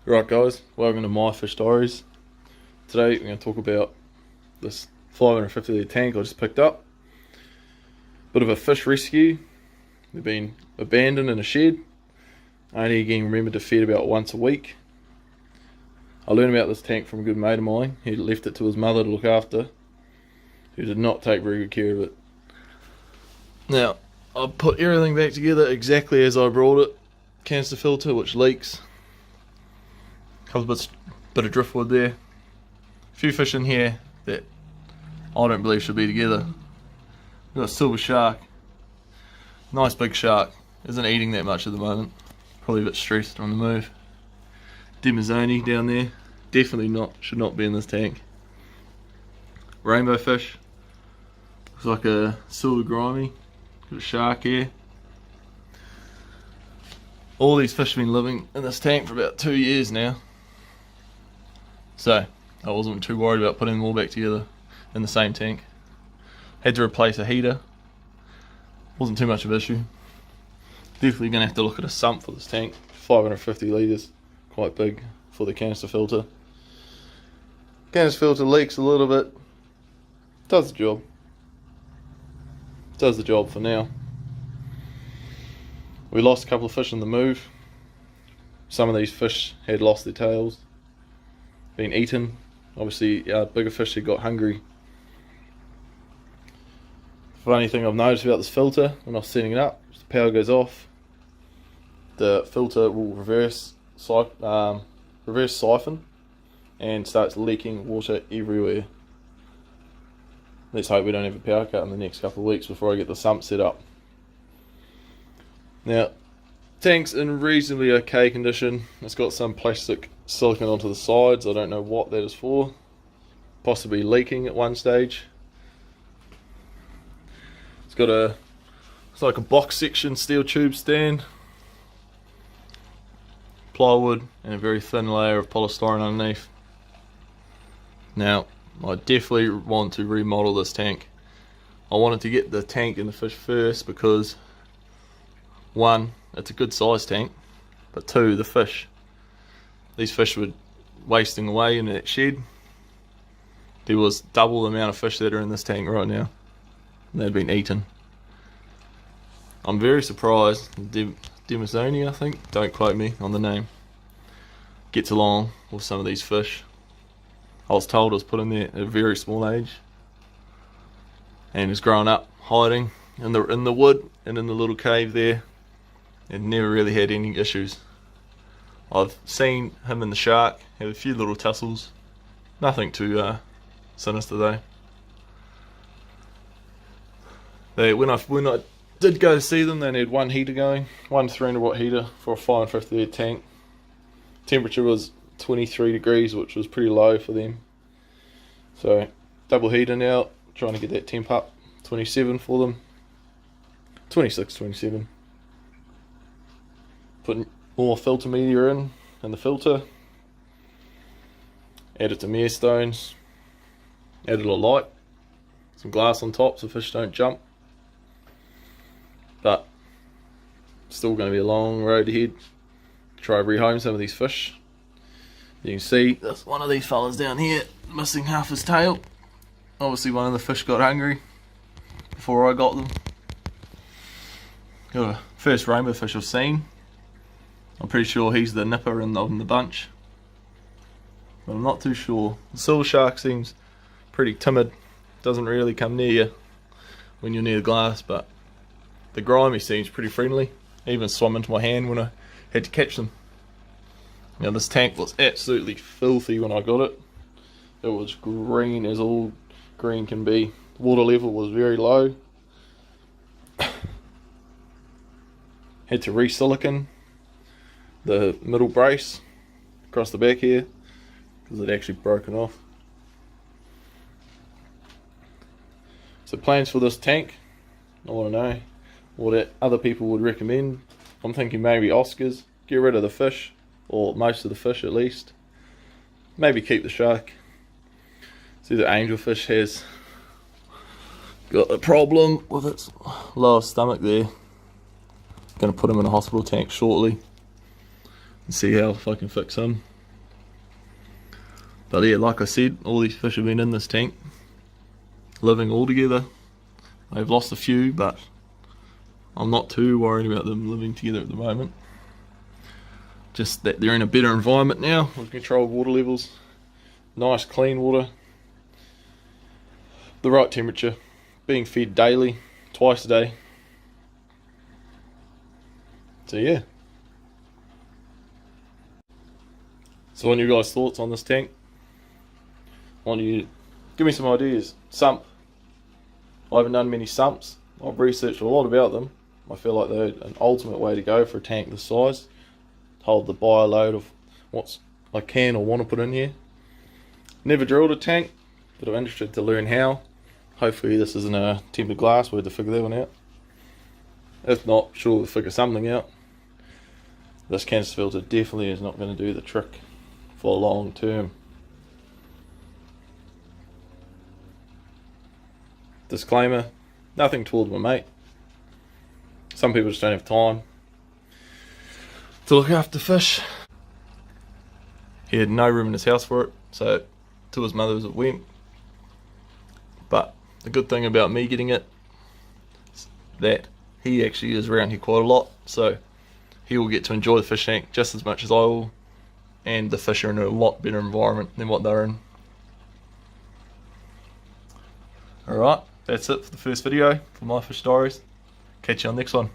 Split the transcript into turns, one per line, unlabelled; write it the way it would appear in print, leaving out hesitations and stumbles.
Right guys, welcome to my fish diaries. Today we're going to talk about this 550 litre tank I just picked up. Bit of a fish rescue. They've been abandoned in a shed, only getting remembered to feed about once a week. I learned about this tank from a good mate of mine. He left it to his mother to look after, who did not take very good care of it. Now, I've put everything back together exactly as I brought it. Canister filter which leaks. Couple of bit of driftwood there. A few fish in here that I don't believe should be together. We've got a silver shark. Nice big shark. Isn't eating that much at the moment. Probably a bit stressed on the move. Demazoni down there. Definitely should not be in this tank. Rainbow fish. Looks like a silver grimy. Got a shark here. All these fish have been living in this tank for about 2 years now. So, I wasn't too worried about putting them all back together in the same tank. Had to replace a heater. Wasn't too much of an issue. Definitely going to have to look at a sump for this tank. 550 litres. Quite big for the canister filter. Canister filter leaks a little bit. Does the job. Does the job for now. We lost a couple of fish in the move. Some of these fish had lost their tails. Been eaten. Obviously our bigger fish had got hungry. Funny thing I've noticed about this filter when I was setting it up, the power goes off, the filter will reverse siphon and starts leaking water everywhere. Let's hope we don't have a power cut in the next couple of weeks before I get the sump set up. Now, tank's in reasonably okay condition. It's got some plastic silicone onto the sides. I don't know what that is for. Possibly leaking at one stage. It's got it's like a box section steel tube stand, plywood, and a very thin layer of polystyrene underneath. Now, I definitely want to remodel this tank. I wanted to get the tank and the fish first because, one, it's a good size tank, but two, the fish. These fish were wasting away in that shed. There was double the amount of fish that are in this tank right now. They'd been eaten. I'm very surprised Demazoni, I think, don't quote me on the name, gets along with some of these fish. I was told it was put in there at a very small age and is growing up hiding in the wood and in the little cave there, and never really had any issues. I've seen him and the shark have a few little tussles. Nothing too sinister though. When I did go to see them, they had one heater going, one 300 watt heater for a 550 litre tank. Temperature was 23 degrees, which was pretty low for them. So double heater now, trying to get that temp up. 27 for them. 26, 27. Putting more filter media in the filter. Added some air stones. Added a light. Some glass on top so fish don't jump. But still going to be a long road ahead to try and rehome some of these fish. You can see there's one of these fellas down here missing half his tail. Obviously one of the fish got hungry before I got them. Got a first rainbow fish I've seen. I'm pretty sure he's the nipper in the bunch, but I'm not too sure. The silver shark seems pretty timid, doesn't really come near you when you're near the glass, but the grimy seems pretty friendly. Even swam into my hand when I had to catch them. Now this tank was absolutely filthy when I got it. It was green as all green can be. The water level was very low. Had to re-silicone the middle brace across the back here because it actually broken off. So plans for this tank, I want to know what other people would recommend. I'm thinking maybe Oscars, get rid of the fish, or most of the fish at least. Maybe keep the shark. See, the angelfish has got a problem with its lower stomach there. Going to put him in a hospital tank shortly and see how if I can fix him. But yeah, like I said, all these fish have been in this tank, living all together. They've lost a few, but I'm not too worried about them living together at the moment. Just that they're in a better environment now with controlled water levels, nice clean water, the right temperature, being fed daily, twice a day. So yeah. So what are your guys' thoughts on this tank? I want you to give me some ideas. Sump. I haven't done many sumps. I've researched a lot about them. I feel like they're an ultimate way to go for a tank this size. Hold the bio load of what I can or want to put in here. Never drilled a tank, but I'm interested to learn how. Hopefully this isn't a tempered glass, we'll have to figure that one out. If not, sure we'll figure something out. This canister filter definitely is not going to do the trick for long term. Disclaimer, nothing toward my mate. Some people just don't have time to look after fish. He had no room in his house for it, so to his mother's it went. But the good thing about me getting it is that he actually is around here quite a lot, so he will get to enjoy the fish tank just as much as I will, and the fish are in a lot better environment than what they're in. Alright, that's it for the first video for my fish diaries. Catch you on the next one.